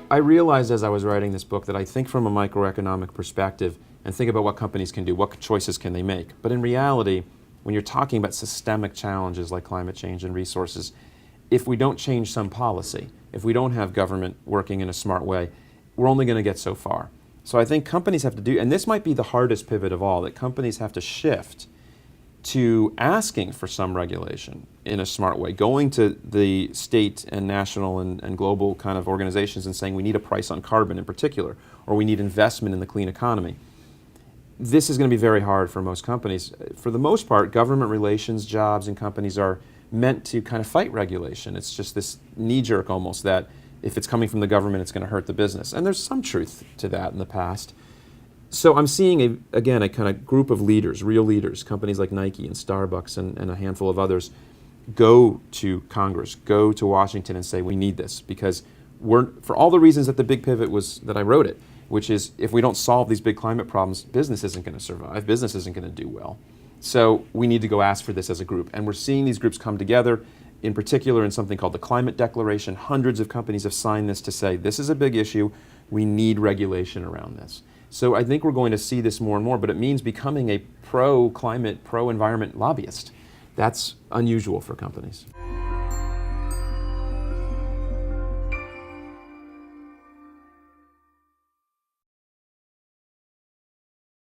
I realized as I was writing this book that I think from a microeconomic perspective and think about what companies can do, what choices can they make. But in reality, when you're talking about systemic challenges like climate change and resources, if we don't change some policy, if we don't have government working in a smart way, we're only going to get so far. So I think companies have to do, and this might be the hardest pivot of all, that companies have to shift to asking for some regulation in a smart way, going to the state and national and global kind of organizations and saying we need a price on carbon in particular, or we need investment in the clean economy. This is going to be very hard for most companies. For the most part, government relations jobs in companies are meant to kind of fight regulation. It's just this knee-jerk almost that if it's coming from the government, it's going to hurt the business. And there's some truth to that in the past. So I'm seeing, again, a kind of group of leaders, real leaders, companies like Nike and Starbucks and a handful of others, go to Congress, go to Washington and say, we need this, because for all the reasons that the big pivot was, that I wrote it, which is if we don't solve these big climate problems, business isn't going to survive, business isn't going to do well. So we need to go ask for this as a group. And we're seeing these groups come together, in particular in something called the Climate Declaration. Hundreds of companies have signed this to say, this is a big issue, we need regulation around this. So I think we're going to see this more and more, but it means becoming a pro-climate, pro-environment lobbyist. That's unusual for companies.